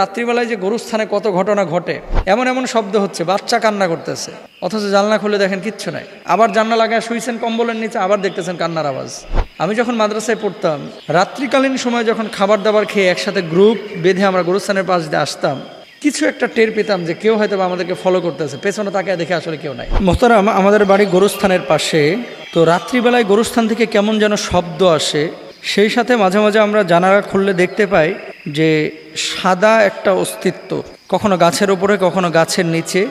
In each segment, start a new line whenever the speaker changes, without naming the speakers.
রাত্রিবেলায় যে গরুস্থানে কত ঘটনা ঘটে, এমন এমন শব্দ হচ্ছে, বাচ্চা কান্না করতেছে, অথচ জানলা খুলে দেখেন কিচ্ছু নাই। আবার জানলা লাগায় শুইছেন কম্বলের নিচে, আবার দেখতেছেন কান্নার আওয়াজ। আমি যখন মাদ্রাসায় পড়তাম, রাত্রিকালীন সময় যখন খাবার দাবার খেয়ে একসাথে গ্রুপ বেঁধে আমরা গরুস্থানের পাশ দিয়ে আসতাম, কিছু একটা টের পেতাম যে কেউ হয়তো আমাদেরকে ফলো করতেছে। পেছনে তাকায় দেখে আসলে কেউ নাই। মোহতারাম, আমাদের বাড়ি গরুস্থানের পাশে, তো রাত্রিবেলায় গরুস্থান থেকে কেমন যেন শব্দ আসে। সেই সাথে মাঝে মাঝে আমরা জানালা খুললে দেখতে পাই যে সাদা একটা অস্তিত্ব, কখনো গাছের ওপরে কখনো গাছের নিচে,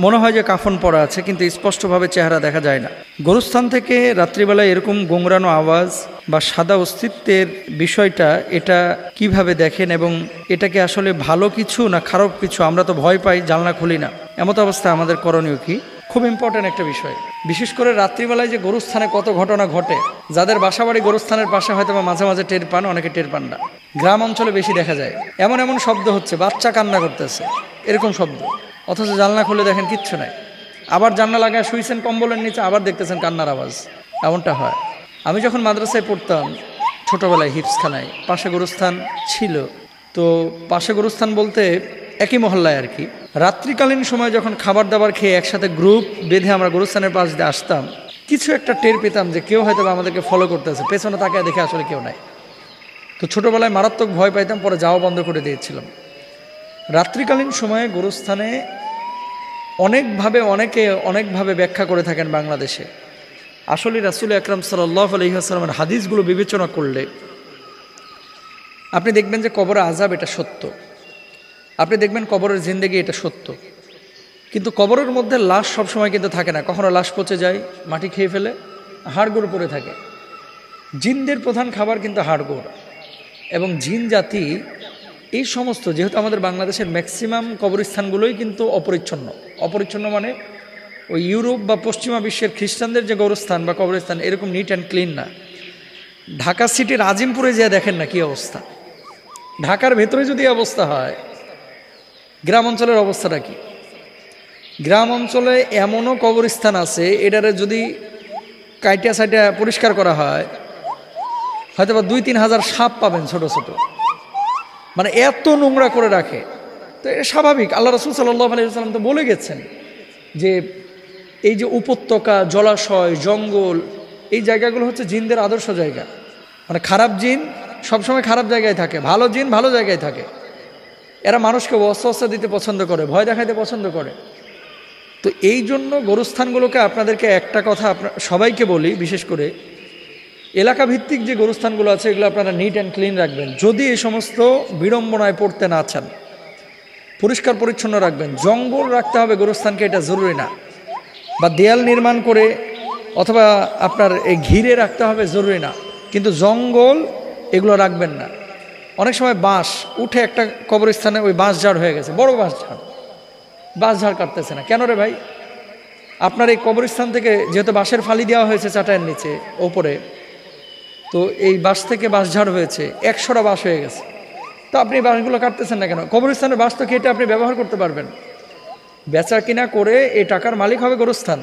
মনে হয় যে কাফন পরা আছে, কিন্তু স্পষ্টভাবে চেহারা দেখা যায় না। গরুস্থান থেকে রাত্রিবেলায় এরকম গোংরানো আওয়াজ বা সাদা অস্তিত্বের বিষয়টা, এটা কিভাবে দেখেন এবং এটাকে আসলে ভালো কিছু না খারাপ কিছু? আমরা তো ভয় পাই, জানলা খুলি না। এমত অবস্থায় আমাদের করণীয় কি? খুব ইম্পর্ট্যান্ট একটা বিষয়। বিশেষ করে রাত্রিবেলায় যে গরুস্থানে কত ঘটনা ঘটে, যাদের বাসাবাড়ি গরুস্থানের পাশে হয়তো বা মাঝে মাঝে টের পান, অনেকে টের পান না। গ্রাম অঞ্চলে বেশি দেখা যায়। এমন এমন শব্দ হচ্ছে, বাচ্চা কান্না করতেছে, এরকম শব্দ, অথচ জানলা খুলে দেখেন কিচ্ছু নাই। আবার জানলা লাগায় শুইছেন কম্বলের নিচে, আবার দেখতেছেন কান্নার আওয়াজ। এমনটা হয়। আমি যখন মাদ্রাসায় পড়তাম ছোটোবেলায়, হিপসখানায় পাশে গরুস্থান ছিল। তো পাশে গরুস্থান বলতে একই মহল্লায় আর কি। রাত্রিকালীন সময় যখন খাবার দাবার খেয়ে একসাথে গ্রুপ বেঁধে আমরা গরুস্থানের পাশ দিয়ে আসতাম, কিছু একটা টের পেতাম যে কেউ হয়তো আমাদেরকে ফলো করতেছে। পেছনে তাকায় দেখে আসলে কেউ নাই। তো ছোটোবেলায় মারাত্মক ভয় পাইতাম, পরে যাওয়া বন্ধ করে দিয়েছিলাম। রাত্রিকালীন সময়ে গরুস্থানে অনেকে অনেকভাবে ব্যাখ্যা করে থাকেন বাংলাদেশে। আসলে রাসূল আকরাম সাল্লাল্লাহু আলাইহি ওয়াসাল্লামের হাদিসগুলো বিবেচনা করলে আপনি দেখবেন যে কবরে আযাব এটা সত্য, আপনি দেখবেন কবরের জিন্দেগি এটা সত্য। কিন্তু কবরের মধ্যে লাশ সবসময় কিন্তু থাকে না। কখনো লাশ পচে যায়, মাটি খেয়ে ফেলে, হাড়গোড় পড়ে থাকে। জিনদের প্রধান খাবার কিন্তু হাড়গোড়, এবং জিন জাতি এই সমস্ত, যেহেতু আমাদের বাংলাদেশের ম্যাক্সিমাম কবরস্থানগুলোই কিন্তু অপরিচ্ছন্ন মানে ওই ইউরোপ বা পশ্চিমা বিশ্বের খ্রিস্টানদের যে গৌরস্থান বা কবরস্থান এরকম নিট অ্যান্ড ক্লিন না। ঢাকা সিটির আজিমপুরে যেয়ে দেখেন না কি অবস্থা। ঢাকার ভেতরে যদি অবস্থা হয়, গ্রাম অঞ্চলের অবস্থাটা কি? গ্রাম অঞ্চলে এমনও কবরস্থান আছে, এটারে যদি কাইটা সাইটা পরিষ্কার করা হয়, হয়তো বা 2-3 হাজার সাপ পাবেন ছোট ছোট, মানে এত নোংরা করে রাখে। তো এটা স্বাভাবিক। আল্লাহ রাসূল সাল্লাল্লাহু আলাইহি ওয়াসাল্লাম তো বলে গেছেন যে এই যে উপত্যকা, জলাশয়, জঙ্গল, এই জায়গাগুলো হচ্ছে জিনদের আদর্শ জায়গা। মানে খারাপ জিন সবসময় খারাপ জায়গায় থাকে, ভালো জিন ভালো জায়গায় থাকে। এরা মানুষকে ওয়াসওয়াসা দিতে পছন্দ করে, ভয় দেখাইতে পছন্দ করে। তো এই জন্য গরুস্থানগুলোকে আপনাদেরকে একটা কথা সবাইকে বলি, বিশেষ করে এলাকা ভিত্তিক যে গরুস্থানগুলো আছে এগুলো আপনারা নিট অ্যান্ড ক্লিন রাখবেন। যদি এই সমস্ত বিড়ম্বনায় পড়তে না চান, পরিষ্কার পরিচ্ছন্ন রাখবেন। জঙ্গল রাখতে হবে গরুস্থানকে, এটা জরুরি না। বা দেয়াল নির্মাণ করে অথবা আপনার এই ঘিরে রাখতে হবে, জরুরি না। কিন্তু জঙ্গল এগুলো রাখবেন না। অনেক সময় বাঁশ উঠে একটা কবরস্থানে ওই বাঁশ ঝাড় হয়ে গেছে, বড় বাঁশ ঝাড় কাটতেছে না কেন রে ভাই? আপনার এই কবরস্থান থেকে যেহেতু বাঁশের ফালি দেওয়া হয়েছে চাটাইয়ের নিচে ওপরে, তো এই বাঁশ থেকে বাঁশ ঝাড় হয়েছে, 100টা বাঁশ হয়ে গেছে। তো আপনি বাঁশগুলো কাটতেছেন না কেন? কবরস্থানের বাঁশ তো কেটে আপনি ব্যবহার করতে পারবেন। বেচা কিনা করে এই টাকার মালিক হবে গরুস্থান।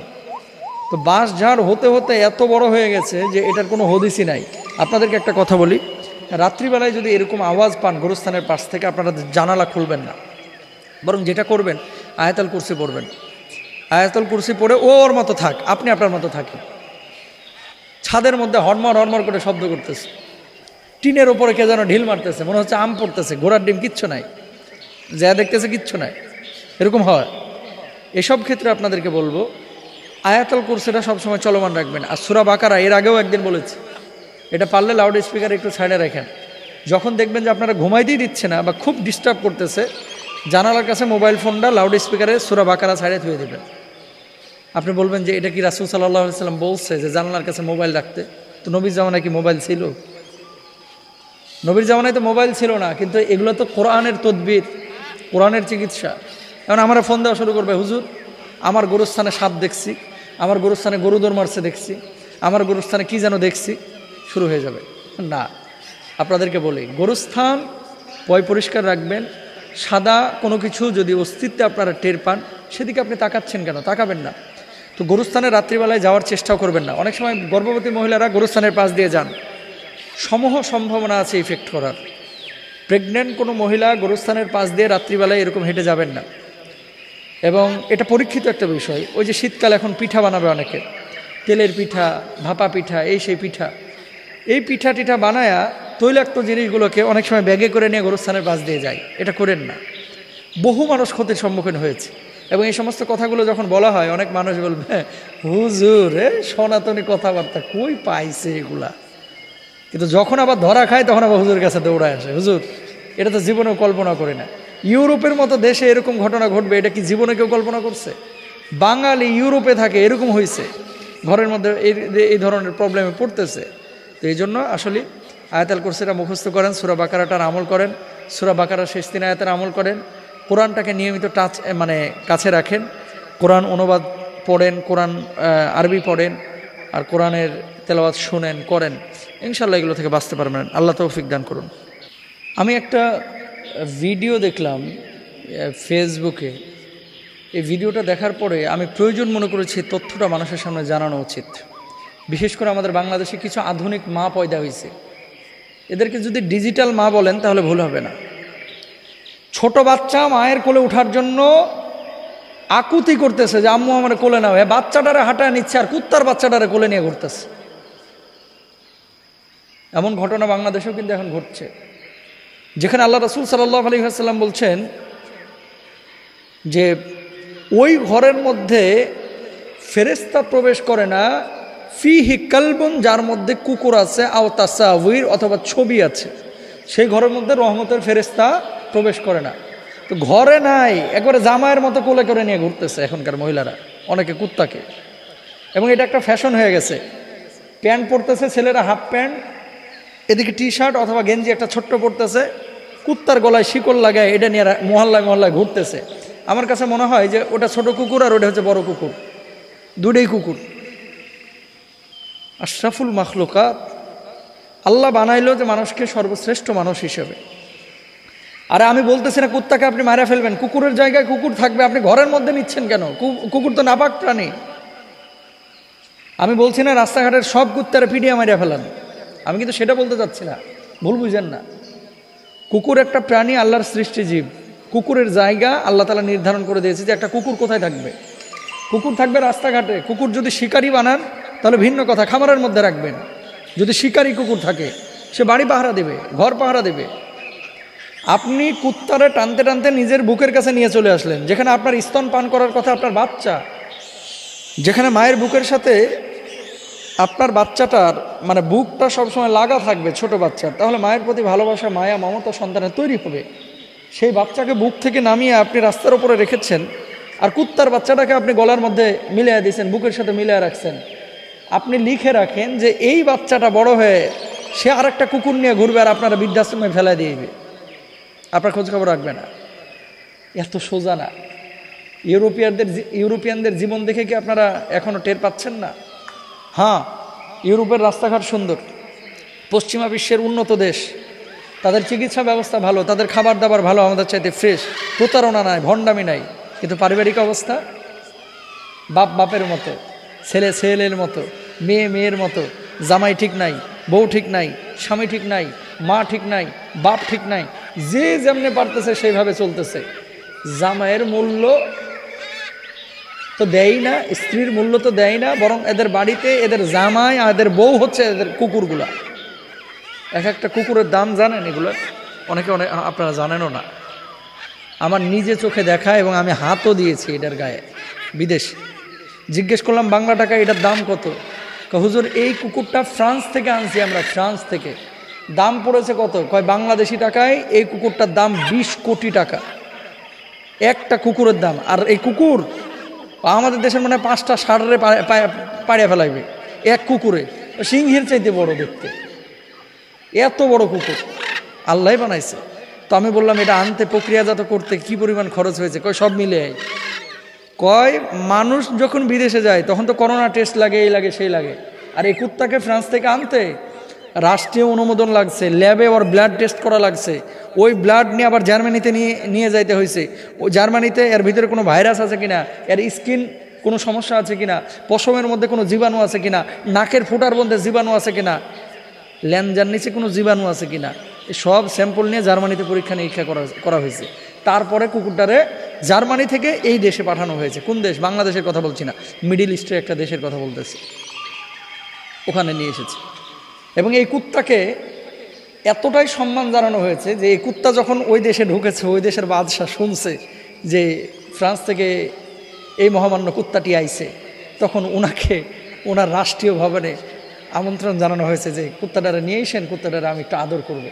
তো বাঁশ ঝাড় হতে হতে এত বড় হয়ে গেছে যে এটার কোনো হদিসই নাই। আপনাদেরকে একটা কথা বলি, রাত্রিবেলায় যদি এরকম আওয়াজ পান গরুস্থানের পাশ থেকে, আপনারা জানালা খুলবেন না, বরং যেটা করবেন আয়াতুল কুরসি পড়বেন। আয়াতুল কুরসি পড়ে ওর মতো থাক, আপনি আপনার মতো থাকেন। ছাদের মধ্যে হরমর করে শব্দ করতেছে, টিনের ওপরে কে যেন ঢিল মারতেছে, মনে হচ্ছে আম পড়তেছে, ঘোড়ার ডিম, কিচ্ছু নাই, যা দেখতেছে কিচ্ছু নাই, এরকম হয়। এসব ক্ষেত্রে আপনাদেরকে বলবো আয়াতুল কুরসিটা সবসময় চলমান রাখবেন। আর সূরা বাকারা এর আগেও একদিন বলেছি, এটা পারলে লাউড স্পিকারে একটু সাইডে রাখেন। যখন দেখবেন যে আপনারা ঘুমাইতেই দিচ্ছে না বা খুব ডিস্টার্ব করতেছে, জানালার কাছে মোবাইল ফোনটা লাউড স্পিকারে সূরা বাকারা সাইডে থুয়ে দেবেন। আপনি বলবেন যে এটা কি রাসূল সাল্লাল্লাহু আলাইহি ওয়াসাল্লাম বলছে যে জানালার কাছে মোবাইল রাখতে? তো নবীর জামানায় কি মোবাইল ছিল? নবীর জামানায় তো মোবাইল ছিল না, কিন্তু এগুলো তো কোরআনের তদবির, কোরআনের চিকিৎসা। এখন আমরা ফোন দেওয়া শুরু করবে, হুজুর আমার গরুস্থানে সাপ দেখছি, আমার গরুস্থানে গরু দৌড় মারছে দেখছি, আমার গরুস্থানে কি যেন দেখছি, শুরু হয়ে যাবে। না, আপনাদেরকে বলি গরুস্থান পরিষ্কার রাখবেন। সাদা কোনো কিছু যদি অস্তিত্বে আপনারা টের পান, সেদিকে আপনি তাকাচ্ছেন কেন? তাকাবেন না। তো গরুস্থানে রাত্রিবেলায় যাওয়ার চেষ্টাও করবেন না। অনেক সময় গর্ভবতী মহিলারা গরুস্থানের পাশ দিয়ে যান, সমূহ সম্ভাবনা আছে ইফেক্ট করার। প্রেগনেন্ট কোনো মহিলা গোরস্থানের পাশ দিয়ে রাত্রিবেলায় এরকম হেঁটে যাবেন না। এবং এটা পরীক্ষিত একটা বিষয়। ওই যে শীতকাল এখন পিঠা বানাবে অনেকে, তেলের পিঠা, ভাপা পিঠা, এই সেই পিঠা, এই পিঠা টিঠা বানায়া তৈলাক্ত জিনিসগুলোকে অনেক সময় ব্যাগে করে নিয়ে গোরস্থানের পাশ দিয়ে যায়। এটা করেন না। বহু মানুষ ক্ষতির সম্মুখীন হয়েছে। এবং এই সমস্ত কথাগুলো যখন বলা হয়, অনেক মানুষ বলবে, হুজুর সনাতনী কথাবার্তা কই পাইছে এগুলা। কিন্তু যখন আবার ধরা খায় তখন আবার হুজুরের কাছে দৌড়ায় আসে, হুজুর এটা তো জীবনেও কল্পনা করি না। ইউরোপের মতো দেশে এরকম ঘটনা ঘটবে, এটা কি জীবনে কেউ কল্পনা করছে? বাঙালি ইউরোপে থাকে, এরকম হয়েছে, ঘরের মধ্যে এই ধরনের প্রবলেমে পড়তেছে। তো এই জন্য আসলে আয়াতুল কুরসিটা মুখস্থ করেন, সূরা বাকারাটার আমল করেন, সূরা বাকারার শেষ 3 আয়াতের আমল করেন, কোরআনটাকে নিয়মিত কাছে রাখেন, কোরআন অনুবাদ পড়েন, কোরআন আরবি পড়েন, আর কোরআনের তেলাওয়াত শুনেন, করেন। ইনশাল্লাহ এগুলো থেকে বাঁচতে পারবেন। আল্লাহ তৌফিক দান করুন। আমি একটা ভিডিও দেখলাম ফেসবুকে। এই ভিডিওটা দেখার পরে আমি প্রয়োজন মনে করেছি তথ্যটা মানুষের সামনে জানানো উচিত। বিশেষ করে আমাদের বাংলাদেশে কিছু আধুনিক মা পয়দা হয়েছে, এদেরকে যদি ডিজিটাল মা বলেন তাহলে ভুল হবে না। ছোট বাচ্চা মায়ের কোলে ওঠার জন্য আকুতি করতেছে যে আম্মু আমার কোলে নাও, বাচ্চাটারে হাঁটায় নিচ্ছে আর কুত্তার বাচ্চাটারে কোলে নিয়ে ঘুরতেছে। এমন ঘটনা বাংলাদেশেও কিন্তু এখন ঘটছে, যেখানে আল্লাহ রাসূল সাল্লাল্লাহু আলাইহি ওয়াসাল্লাম বলছেন যে ওই ঘরের মধ্যে ফেরেশতা প্রবেশ করে না, ফিহি কালবুন, যার মধ্যে কুকুর আছে, আও তাসাউইর, অথবা ছবি আছে, সেই ঘরের মধ্যে রহমতের ফেরেশতা প্রবেশ করে না। তো ঘরে নাই, একবারে জামাইয়ের মতো কোলে করে নিয়ে ঘুরতেছে এখনকার মহিলারা, অনেকে কুত্তাকে। এবং এটা একটা ফ্যাশন হয়ে গেছে। প্যান্ট পরতেছে ছেলেরা, হাফ প্যান্ট, এদিকে টি শার্ট অথবা গেঞ্জি একটা ছোট্ট পরতেছে, কুত্তার গলায় শিকল লাগায় এটা নিয়ে মহল্লায় মহল্লায় ঘুরতেছে। আমার কাছে মনে হয় যে ওটা ছোট কুকুর আর ওটা হচ্ছে বড় কুকুর, দুটোই কুকুর। আশরাফুল মাখলুকাত, আল্লাহ বানাইলো যে মানুষকে সর্বশ্রেষ্ঠ মানুষ হিসেবে। আরে আমি বলতেছি না কুত্তাকে আপনি মারা ফেলবেন, কুকুরের জায়গায় কুকুর থাকবে, আপনি ঘরের মধ্যে নিচ্ছেন কেন? কুকুর তো নাপাক প্রাণী। আমি বলছি না রাস্তাঘাটের সব কুত্তারে পিটিয়ে মারিয়া ফেলান, আমি কিন্তু সেটা বলতে চাচ্ছি না, ভুল বুঝেন না। কুকুর একটা প্রাণী, আল্লাহর সৃষ্টি জীব। কুকুরের জায়গা আল্লাহ তাআলা নির্ধারণ করে দিয়েছে যে একটা কুকুর কোথায় থাকবে। কুকুর থাকবে রাস্তাঘাটে। কুকুর যদি শিকারি বানান তাহলে ভিন্ন কথা, খামারের মধ্যে রাখবেন। যদি শিকারি কুকুর থাকে, সে বাড়ি পাহারা দেবে, ঘর পাহারা দেবে। আপনি কুত্তারে টানতে টানতে নিজের বুকের কাছে নিয়ে চলে আসলেন, যেখানে আপনার স্তন পান করার কথা আপনার বাচ্চা, যেখানে মায়ের বুকের সাথে আপনার বাচ্চাটার মানে বুকটা সবসময় লাগা থাকবে ছোট বাচ্চার, তাহলে মায়ের প্রতি ভালোবাসা, মায়া, মমতা সন্তানের তৈরি হবে। সেই বাচ্চাকে বুক থেকে নামিয়ে আপনি রাস্তার উপরে রেখেছেন, আর কুত্তার বাচ্চাটাকে আপনি গলার মধ্যে মিলিয়ে দিয়েছেন, বুকের সাথে মিলিয়ে রাখছেন। আপনি লিখে রাখেন যে এই বাচ্চাটা বড় হয়ে সে আর একটা কুকুর নিয়ে ঘুরবে আর আপনারা বৃদ্ধাশ্রমে ফেলা দিয়েবে, আপনার খোঁজখবর রাখবে না। এত সোজা না। ইউরোপিয়ানদের জীবন দেখে কি আপনারা এখনও টের পাচ্ছেন না? হ্যাঁ, ইউরোপের রাস্তাঘাট সুন্দর, পশ্চিমা বিশ্বের উন্নত দেশ, তাদের চিকিৎসা ব্যবস্থা ভালো, তাদের খাবার দাবার ভালো, আমাদের চাইতে ফ্রেশ, প্রতারণা নাই, ভণ্ডামি নাই। কিন্তু পারিবারিক অবস্থা বাপ বাপের মতো, ছেলে ছেলের মতো, মেয়ে মেয়ের মতো, জামাই ঠিক নাই, বউ ঠিক নাই, স্বামী ঠিক নাই, মা ঠিক নাই, বাপ ঠিক নাই, যে যেমনে পারতেছে সেইভাবে চলতেছে। জামাইয়ের মূল্য তো দেয় না, স্ত্রীর মূল্য তো দেয় না, বরং এদের বাড়িতে এদের জামাই আর এদের বউ হচ্ছে এদের কুকুরগুলা। এক একটা কুকুরের দাম জানেন? এগুলো অনেকে আপনারা জানেনও না। আমার নিজে চোখে দেখা, এবং আমি হাতও দিয়েছি এটার গায়ে। বিদেশ জিজ্ঞেস করলাম বাংলা টাকা এটার দাম কত? হুজুর এই কুকুরটা ফ্রান্স থেকে আনছি আমরা, ফ্রান্স থেকে। দাম পড়েছে কত? কয় বাংলাদেশি টাকায় এই কুকুরটার দাম 20 কোটি টাকা, একটা কুকুরের দাম। আর এই কুকুর আমাদের দেশের মানে 5টা ষাঁড়ে পাড়িয়ে ফেলাইবে এক কুকুরে, সিংহের চাইতে বড় দেখতে, এত বড় কুকুর আল্লাহ বানাইছে। তো আমি বললাম এটা আনতে, প্রক্রিয়াজাত করতে কি পরিমাণ খরচ হয়েছে? কয় সব মিলে। কয় মানুষ যখন বিদেশে যায় তখন তো করোনা টেস্ট লাগে, এই লাগে সেই লাগে, আর এই কুত্তাকে ফ্রান্স থেকে আনতে রাষ্ট্রীয় অনুমোদন লাগছে, ল্যাবে ওর ব্লাড টেস্ট করা লাগছে, ওই ব্লাড নিয়ে আবার জার্মানিতে নিয়ে যাইতে হয়েছে। ওই জার্মানিতে এর ভিতরে কোনো ভাইরাস আছে কিনা, এর স্কিন কোনো সমস্যা আছে কিনা, পশমের মধ্যে কোনো জীবাণু আছে কিনা, নাকের ফুটার মধ্যে জীবাণু আছে কিনা, ল্যাঞ্জার নিচে কোনো জীবাণু আছে কিনা, সব স্যাম্পল নিয়ে জার্মানিতে পরীক্ষা নিরীক্ষা করা হয়েছে। তারপরে কুকুরটারে জার্মানি থেকে এই দেশে পাঠানো হয়েছে। কোন দেশ? বাংলাদেশের কথা বলছি না, মিডিল ইস্টের একটা দেশের কথা বলতেছি, ওখানে নিয়ে এসেছে। এবং এই কুত্তাকে এতটাই সম্মান জানানো হয়েছে যে এই কুত্তা যখন ওই দেশে ঢুকেছে, ওই দেশের বাদশাহ শুনছে যে ফ্রান্স থেকে এই মহামান্য কুত্তাটি আইছে, তখন ওনাকে ওনার রাষ্ট্রীয় ভবনে আমন্ত্রণ জানানো হয়েছে যে কুত্তাটারে নিয়ে এসেন, কুত্তাটারে আমি একটু আদর করব।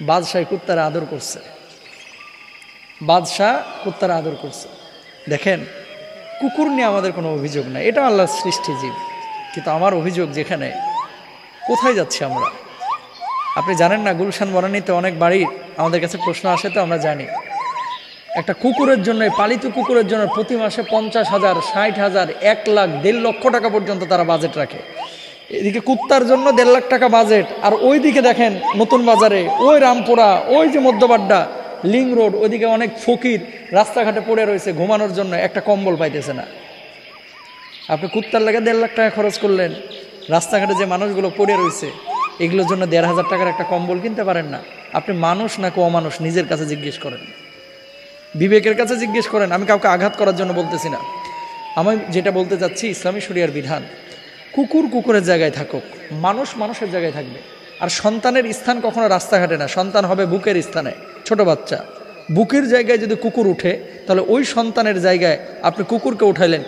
বাদশাহ কুত্তারা আদর করছে, বাদশাহ কুত্তারা আদর করছে। দেখেন, কুকুর নিয়ে আমাদের কোনো অভিযোগ নাই, এটা আল্লাহর সৃষ্টি জীব। কিন্তু আমার অভিযোগ, যেখানে কোথায় যাচ্ছি আমরা? আপনি জানেন না, গুলশান বনানীতে অনেক বাড়ির আমাদের কাছে প্রশ্ন আসে, তো আমরা জানি একটা কুকুরের জন্য, পালিত কুকুরের জন্য প্রতি মাসে 50,000, 60,000, 1 লাখ, 1.5 লক্ষ টাকা পর্যন্ত তারা বাজেট রাখে। এদিকে কুত্তার জন্য 1.5 লাখ টাকা বাজেট, আর ওইদিকে দেখেন নতুন বাজারে, ওই রামপুরা, ওই যে মধ্যবাড্ডা লিং রোড, ওইদিকে অনেক ফকির রাস্তাঘাটে পড়ে রয়েছে, ঘুমানোর জন্য একটা কম্বল পাইতেছে না। আপনি কুত্তার লাগে 1.5 লাখ টাকা খরচ করলেন, রাস্তাঘাটে যে মানুষগুলো পড়ে রয়েছে এগুলোর জন্য 1,500 টাকার একটা কম্বল কিনতে পারেন না। আপনি মানুষ না অমানুষ নিজের কাছে জিজ্ঞেস করেন, বিবেকের কাছে জিজ্ঞেস করেন। আমি কাউকে আঘাত করার জন্য বলতেছি না, আমি যেটা বলতে চাচ্ছি ইসলামী শরিয়ার বিধান, কুকুর কুকুরের জায়গায় থাকুক, মানুষ মানুষের জায়গায় থাকবে। আর সন্তানের স্থান কখনো রাস্তাঘাটে না, সন্তান হবে বুকের স্থানে। ছোট বাচ্চা বুকের জায়গায় যদি কুকুর উঠে, তাহলে ওই সন্তানের জায়গায় আপনি কুকুরকে উঠাইলেন,